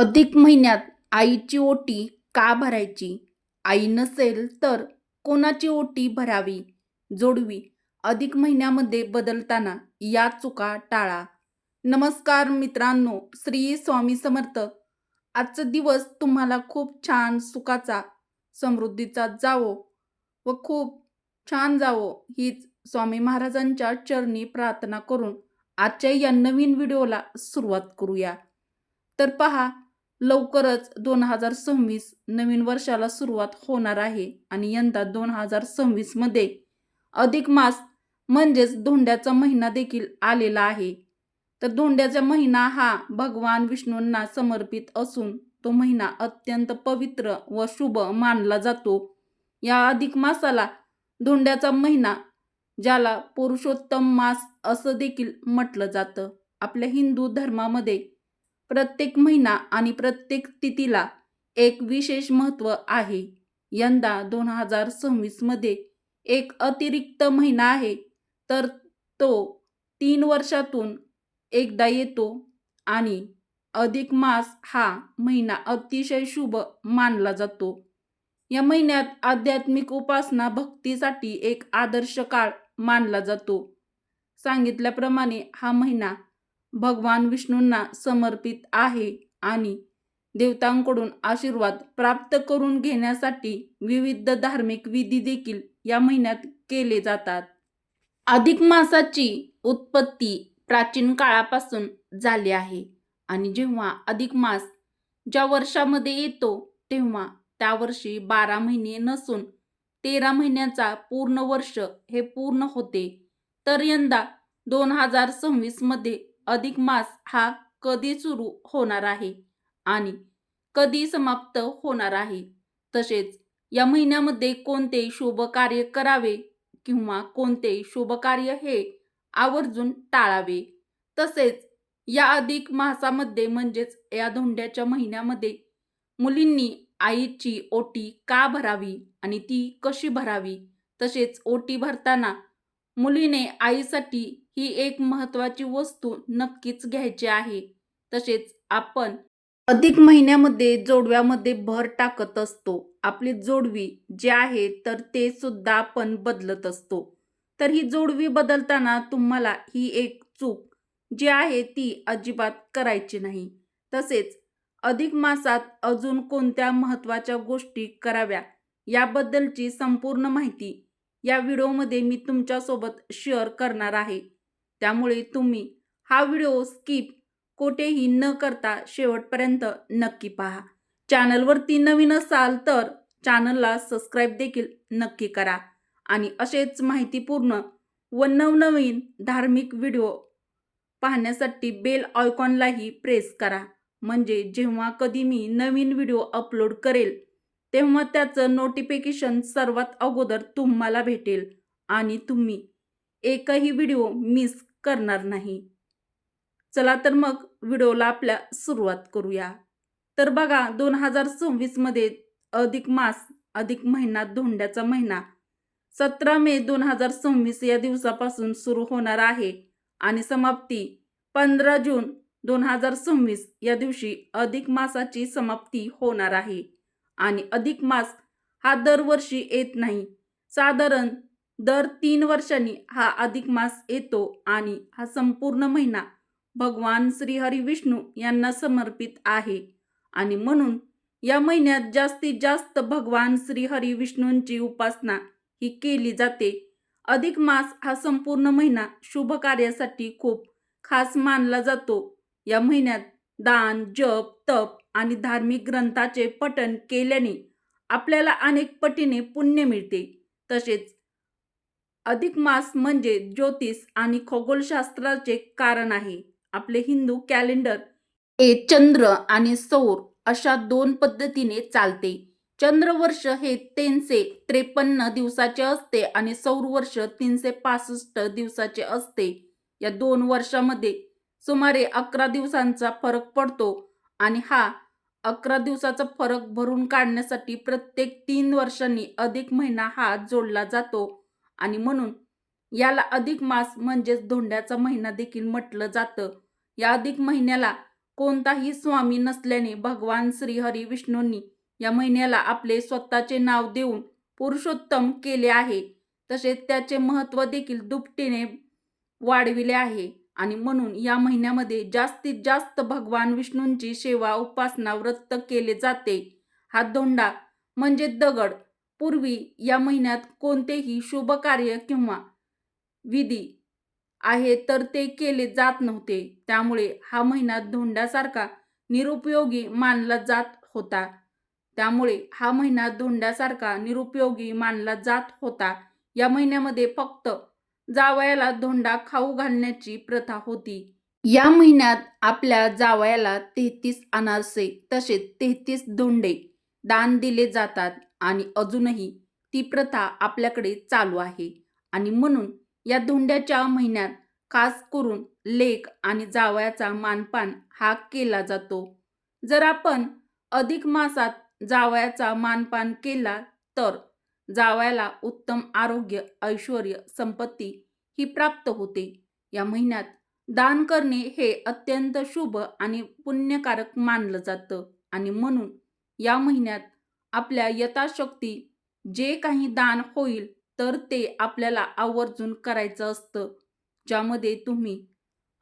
अधिक महिन्यात आईची ओटी का भरायची? आई नसेल तर कोणाची ओटी भरावी? जोडवी अधिक महिन्यामध्ये बदलताना या चुका टाळा. नमस्कार मित्रांनो, श्री स्वामी समर्थ. आजचा दिवस तुम्हाला खूप छान सुखाचा, समृद्धीचा जावो व खूप छान जावो हीच स्वामी महाराजांच्या चरणी प्रार्थना करून आजच्या या नवीन व्हिडिओला सुरुवात करूया. तर पहा, लवकरच 2026 नवीन वर्षाला सुरुवात होणार आहे आणि यंदा 2026 मध्ये अधिक मास म्हणजेच धोंड्याचा महिना देखील आलेला आहे. तर धोंड्याचा महिना हा भगवान विष्णूंना समर्पित असून तो महिना अत्यंत पवित्र व शुभ मानला जातो. या अधिक मासाला धोंड्याचा महिना, ज्याला पुरुषोत्तम मास असं देखील म्हटलं जातं. आपल्या हिंदू धर्मामध्ये प्रत्येक महिना आणि प्रत्येक तिथीला एक विशेष महत्त्व आहे. यंदा 2026 मध्ये एक अतिरिक्त महिना आहे, तर तो 3 वर्षातून एकदा येतो आणि अधिक मास हा महिना अतिशय शुभ मानला जातो. या महिन्यात आध्यात्मिक उपासना भक्तीसाठी एक आदर्श काळ मानला जातो. सांगितल्याप्रमाणे हा महिना भगवान विष्णूंना समर्पित आहे आणि देवतांकडून आशीर्वाद प्राप्त करून घेण्यासाठी विविध धार्मिक विधी देखील या महिन्यात केले जातात. अधिक मासाची उत्पत्ती प्राचीन काळापासून झाली आहे आणि जेव्हा अधिक मास ज्या वर्षामध्ये येतो तेव्हा त्या वर्षी 12 महिने नसून 13 महिन्याचा पूर्ण वर्ष हे पूर्ण होते. तर यंदा 2026 मध्ये अधिक मास हा कधी सुरू होणार आहे आणि कधी समाप्त होणार आहे, तसेच या महिन्यामध्ये कोणते शुभ कार्य करावे किंवा कोणते शुभ कार्य हे आवर्जून टाळावे, तसेच या अधिक मासामध्ये म्हणजेच या धोंड्याच्या महिन्यामध्ये मुलींनी आईची ओटी का भरावी आणि ती कशी भरावी, तसेच ओटी भरताना मुलीने आईसाठी ही एक महत्त्वाची वस्तू नक्कीच घ्यायची आहे. तसेच आपण अधिक महिन्यामध्ये जोडव्यामध्ये भर टाकत असतो. आपली जोडवी जे आहे तर ते सुद्धा आपण बदलत असतो. तर ही जोडवी बदलताना तुम्हाला ही एक चूक जी आहे ती अजिबात करायची नाही. तसेच अधिक मासात अजून कोणत्या महत्त्वाच्या गोष्टी कराव्या याबद्दलची संपूर्ण माहिती या व्हिडिओमध्ये मी तुमच्यासोबत शेअर करणार आहे. त्यामुळे तुम्ही हा व्हिडिओ स्किप कोठेही न करता शेवटपर्यंत नक्की पहा. चॅनलवरती नवीन असाल तर चॅनलला सबस्क्राईब देखील नक्की करा आणि असेच माहितीपूर्ण व नवनवीन धार्मिक व्हिडिओ पाहण्यासाठी बेल आयकॉनलाही प्रेस करा. म्हणजे जेव्हा कधी मी नवीन व्हिडिओ अपलोड करेल तेव्हा त्याचं नोटिफिकेशन सर्वात अगोदर तुम्हाला भेटेल आणि तुम्ही एकही व्हिडिओ मिस करणार नाही. चला तर मग व्हिडिओला आपल्या सुरुवात करूया. तर बघा, 2026 मध्ये अधिक मास, अधिक महिना, धोंड्याचा महिना 17 मे 2026 या दिवसापासून सुरू होणार आहे आणि समाप्ती 15 जून 2026 या दिवशी अधिक मासाची समाप्ती होणार आहे. आणि अधिक मास हा दरवर्षी येत नाही, साधारण दर 3 वर्षांनी हा अधिक मास येतो आणि हा संपूर्ण महिना भगवान श्रीहरी विष्णू यांना समर्पित आहे आणि म्हणून या महिन्यात जास्तीत जास्त भगवान श्रीहरी विष्णूंची उपासना ही केली जाते. अधिक मास हा संपूर्ण महिना शुभ कार्यासाठी खूप खास मानला जातो. या महिन्यात दान, जप, तप आणि धार्मिक ग्रंथाचे पठण केल्याने आपल्याला अनेक पटीने पुण्य मिळते. तसेच अधिक मास म्हणजे ज्योतिष आणि खगोलशास्त्राचे कारण आहे. आपले हिंदू कॅलेंडर हे चंद्र आणि सौर अशा 2 पद्धतीने चालते. चंद्रवर्ष हे 353 दिवसाचे असते आणि सौर वर्ष 365 दिवसाचे असते. या 2 वर्षामध्ये सुमारे 11 दिवसांचा फरक पडतो आणि हा 11 दिवसाचा फरक भरून काढण्यासाठी प्रत्येक 3 वर्षांनी अधिक महिना हा जोडला जातो आणि म्हणून याला अधिक मास म्हणजेच धोंड्याचा महिना देखील म्हटलं जातं. या अधिक महिन्याला कोणताही स्वामी नसल्याने भगवान श्रीहरी विष्णूंनी या महिन्याला आपले स्वतःचे नाव देऊन पुरुषोत्तम केले आहे. तसेच त्याचे महत्त्व देखील दुपटीने वाढविले आहे आणि म्हणून या महिन्यामध्ये जास्तीत जास्त भगवान विष्णूंची सेवा, उपासना, व्रत केले जाते. हा धोंडा म्हणजे दगड. पूर्वी या महिन्यात कोणतेही शुभ कार्य किंवा विधी आहे तर ते केले जात नव्हते. त्यामुळे हा महिना धोंड्यासारखा निरुपयोगी मानला जात होता. या महिन्यामध्ये फक्त जावयाला धोंडा खाऊ घालण्याची प्रथा होती. या महिन्यात आपल्या जावयाला 33 अनारसे तसेच 33 धोंडे दान दिले जातात आणि अजूनही ती प्रथा आपल्याकडे चालू आहे. आणि म्हणून या धोंड्याच्या महिन्यात खास करून लेक आणि जावयाचा मानपान हा केला जातो. जर आपण अधिक मासात जावयाचा मानपान केला तर जावयाला उत्तम आरोग्य, ऐश्वर्य, संपत्ती ही प्राप्त होते. या महिन्यात दान करणे हे अत्यंत शुभ आणि पुण्यकारक मानलं जातं आणि म्हणून या महिन्यात आपल्या यथाशक्ती जे काही दान होईल तर ते आपल्याला आवर्जून करायचं असतं. ज्यामध्ये तुम्ही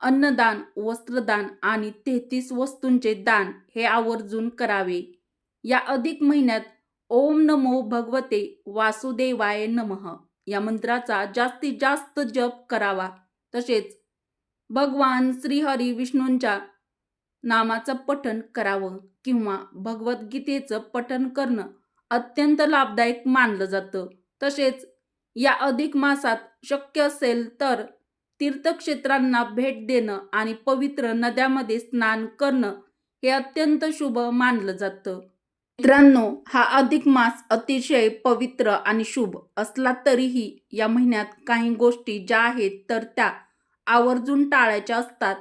अन्नदान, वस्त्रदान आणि 33 वस्तूंचे दान हे आवर्जून करावे. या अधिक महिन्यात ओम नमो भगवते वासुदेवाय नमः या मंत्राचा जास्तीत जास्त जप करावा. तसेच भगवान श्रीहरी विष्णूंच्या नामाचं पठण करावं किंवा भगवद्गीतेचं पठण करणं अत्यंत लाभदायक मानलं जातं. तसेच या अधिक मासात शक्य असेल तर तीर्थक्षेत्रांना भेट देणं आणि पवित्र नद्यांमध्ये स्नान करणं हे अत्यंत शुभ मानलं जातं. मित्रांनो, हा अधिक मास अतिशय पवित्र आणि शुभ असला तरीही या महिन्यात काही गोष्टी ज्या आहेत तर त्या आवर्जून टाळायच्या असतात.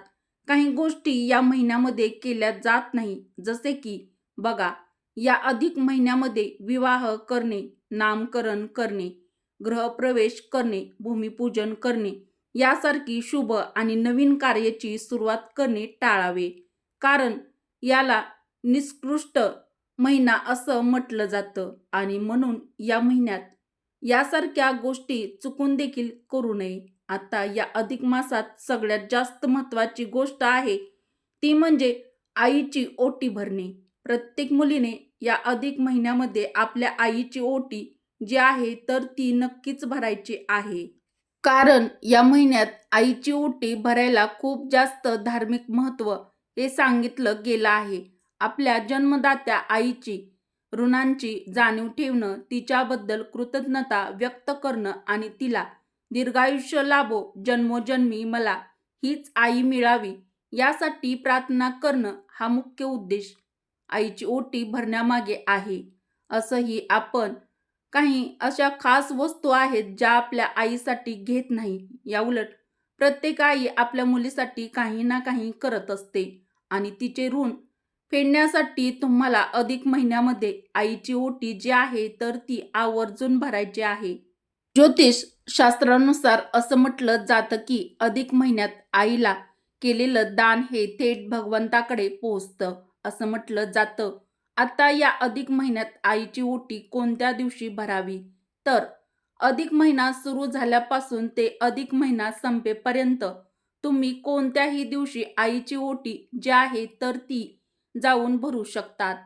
काही गोष्टी या महिन्यामध्ये केल्या जात नाही. जसे की बघा, या अधिक महिन्यामध्ये विवाह करणे, नामकरण करणे, गृहप्रवेश करणे, भूमिपूजन करणे यासारखी शुभ आणि नवीन कार्याची सुरुवात करणे टाळावे. कारण याला निकृष्ट महिना असं म्हटलं जातं आणि म्हणून या महिन्यात यासारख्या गोष्टी चुकून देखील करू नये. आता या अधिक मासात सगळ्यात जास्त महत्त्वाची गोष्ट आहे ती म्हणजे आईची ओटी भरणे. प्रत्येक मुलीने या अधिक महिन्यामध्ये आपल्या आईची ओटी जी आहे तर ती नक्कीच भरायची आहे. कारण या महिन्यात आईची ओटी भरायला खूप जास्त धार्मिक महत्त्व हे सांगितलं गेलं आहे. आपल्या जन्मदात्या आईची ऋणांची जाणीव ठेवणं, तिच्याबद्दल कृतज्ञता व्यक्त करणं आणि तिला दीर्घायुष्य लाभो, जन्मोजन्मी मला हीच आई मिळावी यासाठी प्रार्थना करणं हा मुख्य उद्देश आईची ओटी भरण्यामागे आहे. असंही आपण काही अशा खास वस्तू आहेत ज्या आपल्या आईसाठी घेत नाही. याउलट प्रत्येक आई आपल्या मुलीसाठी काही ना काही करत असते आणि तिचे ऋण फेडण्यासाठी तुम्हाला अधिक महिन्यामध्ये आईची ओटी जी आहे तर ती आवर्जून भरायची आहे. ज्योतिष शास्त्रानुसार असं म्हटलं जातं की अधिक महिन्यात आईला केलेलं दान हे थेट भगवंताकडे पोहोचतं असं म्हटलं जातं. आता या अधिक महिन्यात आईची ओटी कोणत्या दिवशी भरावी तर अधिक महिना सुरू झाल्यापासून ते अधिक महिना संपेपर्यंत तुम्ही कोणत्याही दिवशी आईची ओटी जी आहे तर ती जाऊन भरू शकतात.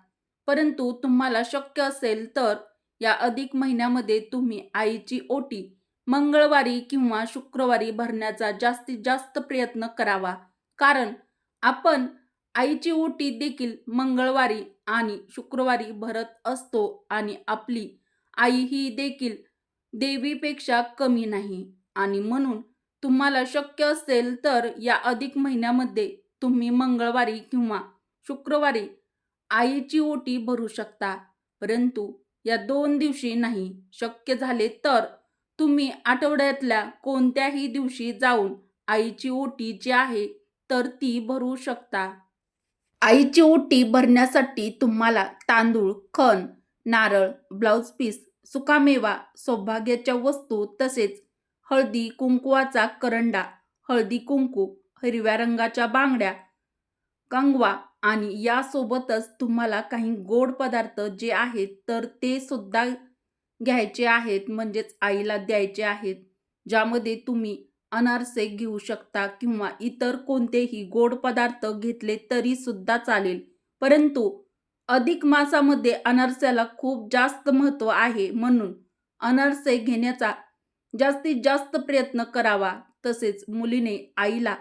परंतु तुम्हाला शक्य असेल तर या अधिक महिन्यामध्ये तुम्ही आईची ओटी मंगळवारी किंवा शुक्रवारी भरण्याचा जास्तीत जास्त प्रयत्न करावा. कारण आपण आईची ओटी देखील मंगळवारी आणि शुक्रवारी भरत असतो आणि आपली आई ही देखील देवीपेक्षा कमी नाही आणि म्हणून तुम्हाला शक्य असेल तर या अधिक महिन्यामध्ये तुम्ही मंगळवारी किंवा शुक्रवारी आईची ओटी भरू शकता. परंतु या 2 दिवशी नाही. शक्य झाले तर तुम्ही आठवड्यातल्या कोणत्याही दिवशी जाऊन आईची ओटी जी आहे तर ती भरू शकता. आईची ओटी भरण्यासाठी तुम्हाला तांदूळ, खण, नारळ, ब्लाउज पीस, सुकामेवा, सौभाग्याच्या वस्तू तसेच हळदी कुंकवाचा करंडा, हळदी कुंकू, हिरव्या रंगाच्या बांगड्या, कंगवा आणि यासोबतच तुम्हाला काही गोड पदार्थ जे आहेत तर ते सुद्धा घ्यायचे आहेत, म्हणजेच आईला द्यायचे आहेत. ज्यामध्ये तुम्ही अनारसे घेऊ शकता किंवा इतर कोणतेही गोड पदार्थ घेतले तरी सुद्धा चालेल. परंतु अधिक मासामध्ये अनारस्याला खूप जास्त महत्त्व आहे, म्हणून अनारसे घेण्याचा जास्तीत जास्त प्रयत्न करावा. तसेच मुलीने आईला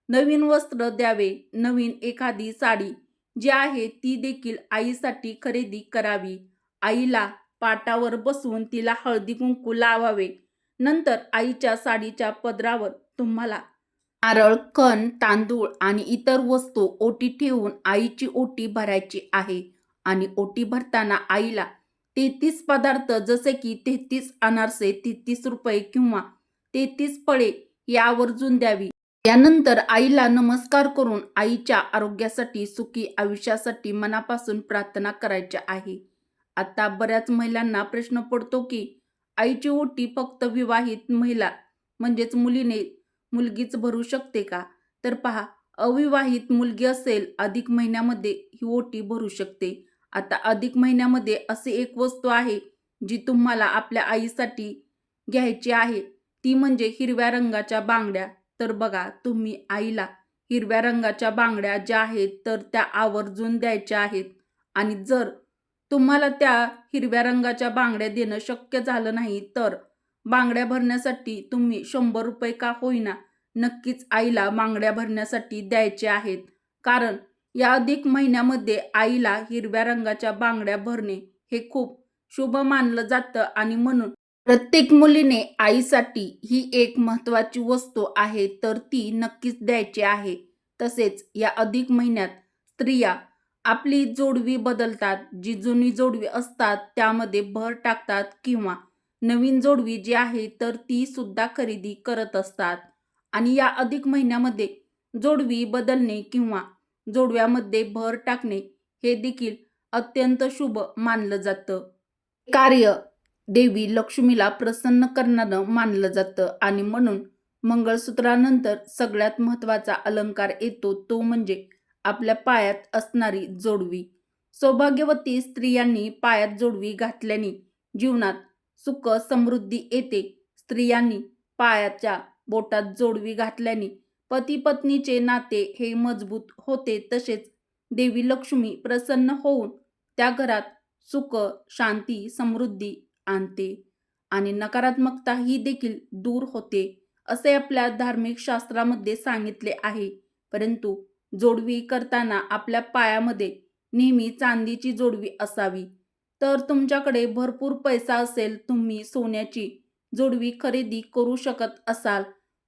नवीन वस्त्र द्यावे, नवीन एखादी साडी जी आहे ती देखील आईसाठी खरेदी करावी. आईला पाटावर बसवून तिला हळदी-कुंकू लावावे. नंतर आईच्या साडीच्या पदरावर तुम्हाला नारळ, खण, तांदूळ आणि इतर वस्तू ओटी ठेवून आईची ओटी भरायची आहे. आणि ओटी भरताना आईला 33 पदार्थ जसे की 33 अनारसे, 33 रुपये किंवा 33 फळे यावर्जून द्यावी. यानंतर आईला नमस्कार करून आईच्या आरोग्यासाठी, सुखी आयुष्यासाठी मनापासून प्रार्थना करायची आहे. आता बऱ्याच महिलांना प्रश्न पडतो की आईची ओटी फक्त विवाहित महिला म्हणजेच मुलगीच भरू शकते का? तर पहा, अविवाहित मुलगी असेल अधिक महिन्यामध्ये ही ओटी भरू शकते. आता अधिक महिन्यामध्ये अशी एक वस्तू आहे जी तुम्हाला आपल्या आईसाठी घ्यायची आहे, ती म्हणजे हिरव्या रंगाच्या बांगड्या. तर बघा, तुम्ही आईला हिरव्या रंगाच्या बांगड्या ज्या आहेत तर त्या आवर्जून द्यायच्या आहेत. आणि जर तुम्हाला त्या हिरव्या रंगाच्या बांगड्या देणं शक्य झालं नाही तर बांगड्या भरण्यासाठी तुम्ही 100 रुपये का होईना नक्कीच आईला बांगड्या भरण्यासाठी द्यायचे आहेत. कारण या अधिक महिन्यामध्ये आईला हिरव्या रंगाच्या बांगड्या भरणे हे खूप शुभ मानलं जातं आणि म्हणून प्रत्येक मुलीने आईसाठी ही एक महत्त्वाची वस्तू आहे तर ती नक्कीच द्यायची आहे. तसेच या अधिक महिन्यात स्त्रिया आपली जोडवी बदलतात. जी जुनी जोडवी असतात त्यामध्ये भर टाकतात किंवा नवीन जोडवी जी आहे तर ती सुद्धा खरेदी करत असतात. आणि या अधिक महिन्यामध्ये जोडवी बदलणे किंवा जोडव्यामध्ये भर टाकणे हे देखील अत्यंत शुभ मानलं जातं. कार्य देवी लक्ष्मीला प्रसन्न करणारं मानलं जातं आणि म्हणून मंगळसूत्रानंतर सगळ्यात महत्त्वाचा अलंकार येतो तो म्हणजे आपल्या पायात असणारी जोडवी. सौभाग्यवती स्त्रियांनी पायात जोडवी घातल्याने जीवनात सुख समृद्धी येते. स्त्रियांनी पायाच्या बोटात जोडवी घातल्याने पती पत्नीचे नाते हे मजबूत होते. तसेच देवी लक्ष्मी प्रसन्न होऊन त्या घरात सुख, शांती, समृद्धी आणते आणि नकारात्मकता ही देखील दूर होते असे आपल्या धार्मिक शास्त्रामध्ये सांगितले आहे. परंतु जोडवी करताना आपल्या पायामध्ये नेहमी चांदीची जोडवी असावी. तर तुमच्याकडे भरपूर पैसा असेल, तुम्ही सोन्याची जोडवी खरेदी करू शकत असाल,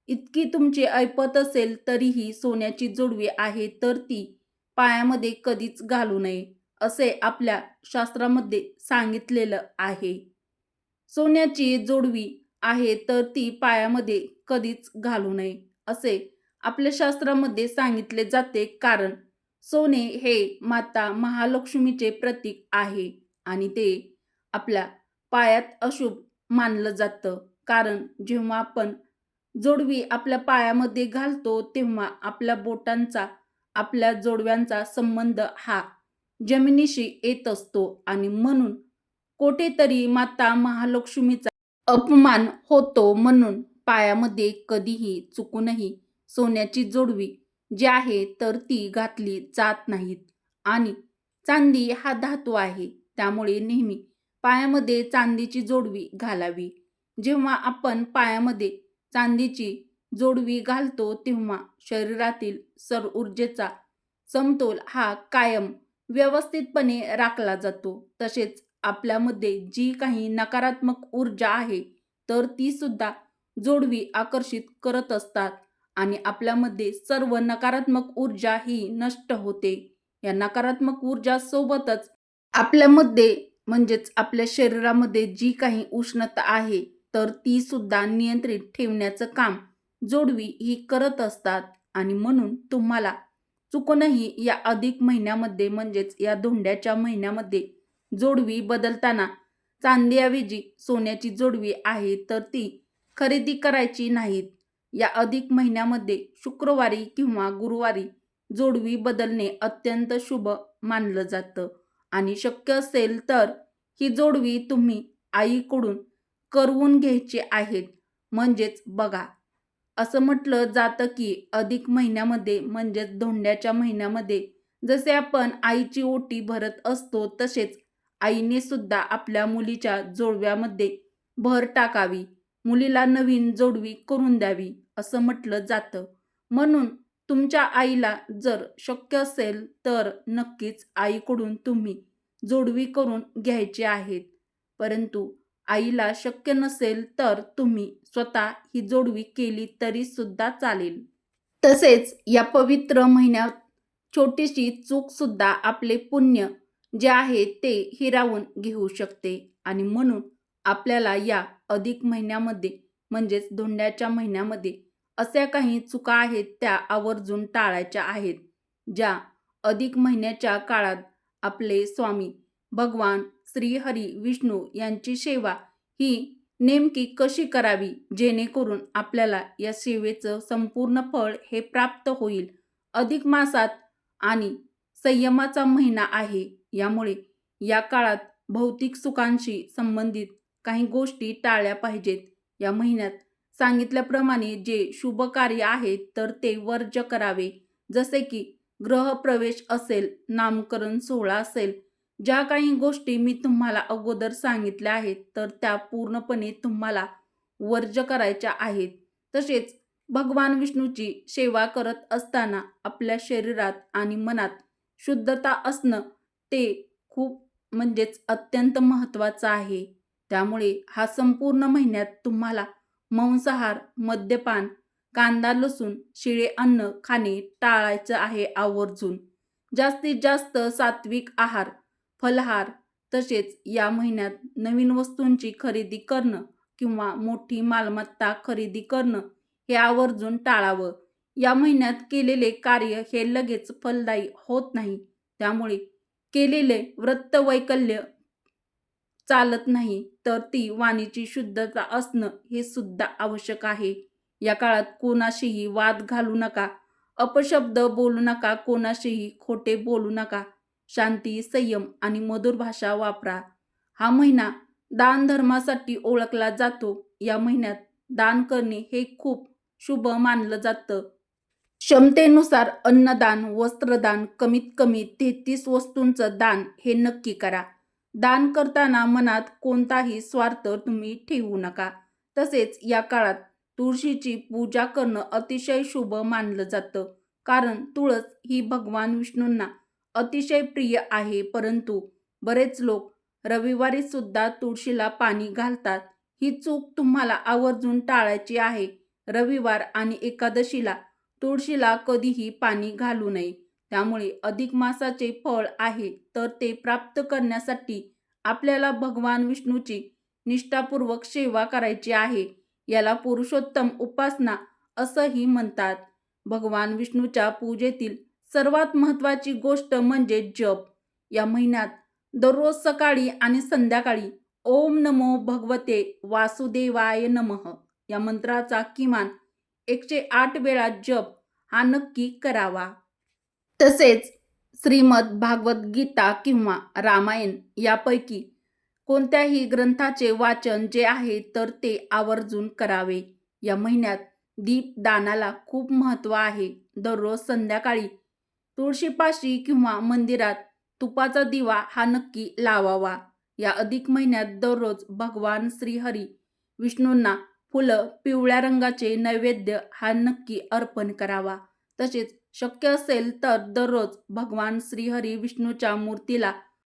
इतकी तुमची ऐपत असेल तरीही सोन्याची जोडवी आहे तर ती पायामध्ये कधीच घालू नये असे आपल्या शास्त्रामध्ये सांगितलेलं आहे. सोन्याची जोडवी आहे तर ती पायामध्ये कधीच घालू नये असे आपल्या शास्त्रामध्ये सांगितले जाते. कारण सोने हे माता महालक्ष्मीचे प्रतीक आहे आणि ते आपल्या पायात अशुभ मानलं जातं. कारण जेव्हा आपण जोडवी आपल्या पायामध्ये घालतो तेव्हा आपल्या बोटांचा, आपल्या जोडव्यांचा संबंध हा जमिनीशी येत असतो आणि म्हणून कुठेतरी माता महालक्ष्मीचा अपमान होतो. म्हणून पायामध्ये कधीही चुकूनही सोन्याची जोडवी जी आहे तर ती घातली जात नाहीत. आणि चांदी हा धातू आहे, त्यामुळे नेहमी पायामध्ये चांदीची जोडवी घालावी. जेव्हा आपण पायामध्ये चांदीची जोडवी घालतो तेव्हा शरीरातील सर्व ऊर्जेचा समतोल हा कायम व्यवस्थितपणे राखला जातो. तसेच आपल्यामध्ये जी काही नकारात्मक ऊर्जा आहे तर ती सुद्धा जोडवी आकर्षित करत असतात आणि आपल्यामध्ये सर्व नकारात्मक ऊर्जा ही नष्ट होते. या नकारात्मक ऊर्जा सोबतच आपल्यामध्ये म्हणजेच आपल्या शरीरामध्ये जी काही उष्णता आहे तर ती सुद्धा नियंत्रित ठेवण्याचं काम जोडवी ही करत असतात. आणि म्हणून तुम्हाला चुकूनही या अधिक महिन्यामध्ये म्हणजेच या धोंड्याच्या महिन्यामध्ये जोडवी बदलताना चांदीऐवजी सोन्याची जोडवी आहे तर ती खरेदी करायची नाहीत. या अधिक महिन्यामध्ये शुक्रवारी किंवा गुरुवारी जोडवी बदलणे अत्यंत शुभ मानलं जातं आणि शक्य असेल तर ही जोडवी तुम्ही आईकडून करवून घ्यायची आहेत. म्हणजेच बघा, असं म्हटलं जातं की अधिक महिन्यामध्ये म्हणजेच धोंड्याच्या महिन्यामध्ये जसे आपण आईची ओटी भरत असतो तसेच आईने सुद्धा आपल्या मुलीच्या जोडव्यामध्ये भर टाकावी, मुलीला नवीन जोडवी करून द्यावी असं म्हटलं जातं. म्हणून तुमच्या आईला जर शक्य असेल तर नक्कीच आईकडून तुम्ही जोडवी करून घ्यायची आहेत. परंतु आईला शक्य नसेल तर तुम्ही स्वतः ही जोडवी केली तरी सुद्धा चालेल. तसेच या पवित्र महिन्यात छोटीशी चूक सुद्धा आपले पुण्य जे आहे ते हिरावून घेऊ शकते आणि म्हणून आपल्याला या अधिक महिन्यामध्ये म्हणजेच धोंड्याच्या महिन्यामध्ये अशा काही चुका आहेत त्या आवर्जून टाळायच्या आहेत. ज्या अधिक महिन्याच्या काळात आपले स्वामी भगवान श्री हरी विष्णू यांची सेवा ही नेमकी कशी करावी जेणेकरून आपल्याला या सेवेचं संपूर्ण फळ हे प्राप्त होईल. अधिक मासात आणि संयमाचा महिना आहे, यामुळे या काळात भौतिक सुखांशी संबंधित काही गोष्टी टाळल्या पाहिजेत. या महिन्यात सांगितल्याप्रमाणे जे शुभ कार्य आहे तर ते वर्ज्य करावे. जसे की गृहप्रवेश असेल, नामकरण सोहळा असेल, ज्या काही गोष्टी मी तुम्हाला अगोदर सांगितल्या आहेत तर त्या पूर्णपणे तुम्हाला वर्ज्य करायच्या आहेत. तसेच भगवान विष्णूची सेवा करत असताना आपल्या शरीरात आणि मनात शुद्धता असणं ते खूप म्हणजेच अत्यंत महत्त्वाचं आहे. त्यामुळे हा संपूर्ण महिन्यात तुम्हाला मांसाहार, मद्यपान, कांदा, लसूण, शिळे अन्न खाणे टाळायचं आहे आवर्जून. जास्तीत जास्त सात्विक आहार, फलाहार तसेच या महिन्यात नवीन वस्तूंची खरेदी करणं किंवा मोठी मालमत्ता खरेदी करणं हे आवर्जून टाळावं. या महिन्यात केलेले कार्य हे लगेच फलदायी होत नाही. त्यामुळे केलेले व्रतवैकल्य चालत नाही, तर ती वाणीची शुद्धता असणं हे सुद्धा आवश्यक आहे. या काळात कोणाशीही वाद घालू नका, अपशब्द बोलू नका, कोणाशीही खोटे बोलू नका. शांती, संयम आणि मधुर भाषा वापरा. हा महिना दान धर्मासाठी ओळखला जातो. या महिन्यात दान करणे हे खूप शुभ मानलं जातं. क्षमतेनुसार अन्नदान, वस्त्रदान, कमीत कमी 33 वस्तूंचं दान हे नक्की करा. दान करताना मनात कोणताही स्वार्थ तुम्ही ठेवू नका. तसेच या काळात तुळशीची पूजा करणं अतिशय शुभ मानलं जातं. कारण तुळस ही भगवान विष्णूंना अतिशय प्रिय आहे. परंतु बरेच लोक रविवारी सुद्धा तुळशीला पाणी घालतात. ही चूक तुम्हाला आवर्जून टाळायची आहे. रविवार आणि एकादशीला तुळशीला कधीही पाणी घालू नये. त्यामुळे अधिक मासाचे फळ आहे तर ते प्राप्त करण्यासाठी आपल्याला भगवान विष्णूची निष्ठापूर्वक सेवा करायची आहे. याला पुरुषोत्तम उपासना असंही म्हणतात. भगवान विष्णूच्या पूजेतील सर्वात महत्त्वाची गोष्ट म्हणजे जप. या महिन्यात दररोज सकाळी आणि संध्याकाळी ओम नमो भगवते वासुदेवाय नमः या मंत्राचा किमान 108 वेळा जप हा नक्की करावा. तसेच श्रीमद भागवत गीता किंवा रामायण यापैकी कोणत्याही ग्रंथाचे वाचन जे आहे तर ते आवर्जून करावे. या महिन्यात दीपदानाला खूप महत्त्व आहे. दररोज संध्याकाळी तुळशीपाशी किंवा मंदिरात तुपाचा दिवा हा नक्की लावावा. या अधिक महिन्यात दररोज भगवान श्रीहरी विष्णूंना फुलं, पिवळ्या रंगाचे नैवेद्य हा नक्की अर्पण करावा. तसेच शक्य असेल तर दररोज भगवान श्रीहरी विष्णूच्या मूर्तीला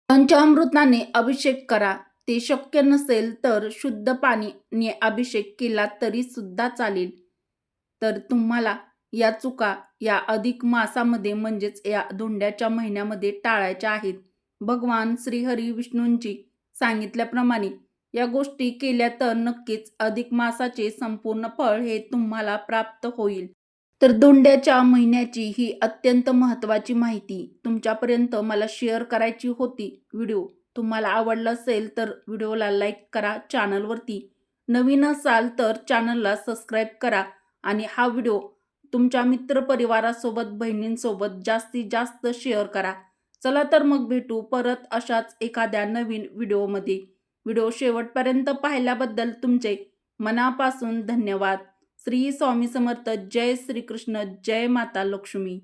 पंचामृताने अभिषेक करा. ते शक्य नसेल तर शुद्ध पाणीने अभिषेक केला तरी सुद्धा चालेल. तर तुम्हाला या चुका या अधिक मासामध्ये म्हणजेच या धोंड्याच्या महिन्यामध्ये टाळायच्या आहेत. भगवान श्रीहरी विष्णूंची सांगितल्याप्रमाणे या गोष्टी केल्या तर नक्कीच अधिक मासाचे संपूर्ण फळ हे तुम्हाला प्राप्त होईल. तर धोंड्याच्या महिन्याची ही अत्यंत महत्त्वाची माहिती तुमच्यापर्यंत मला शेअर करायची होती. व्हिडिओ तुम्हाला आवडला असेल तर व्हिडिओला लाईक करा. चॅनलवरती नवीन असाल तर चॅनलला सबस्क्राईब करा आणि हा व्हिडिओ तुमच्या मित्रपरिवारासोबत, बहिणींसोबत जास्तीत जास्त शेअर करा. चला तर मग भेटू परत अशाच एखाद्या नवीन व्हिडिओमध्ये. व्हिडिओ शेवटपर्यंत पाहिल्याबद्दल तुमचे मनापासून धन्यवाद. श्री स्वामी समर्थ. जय श्रीकृष्ण. जय माता लक्ष्मी.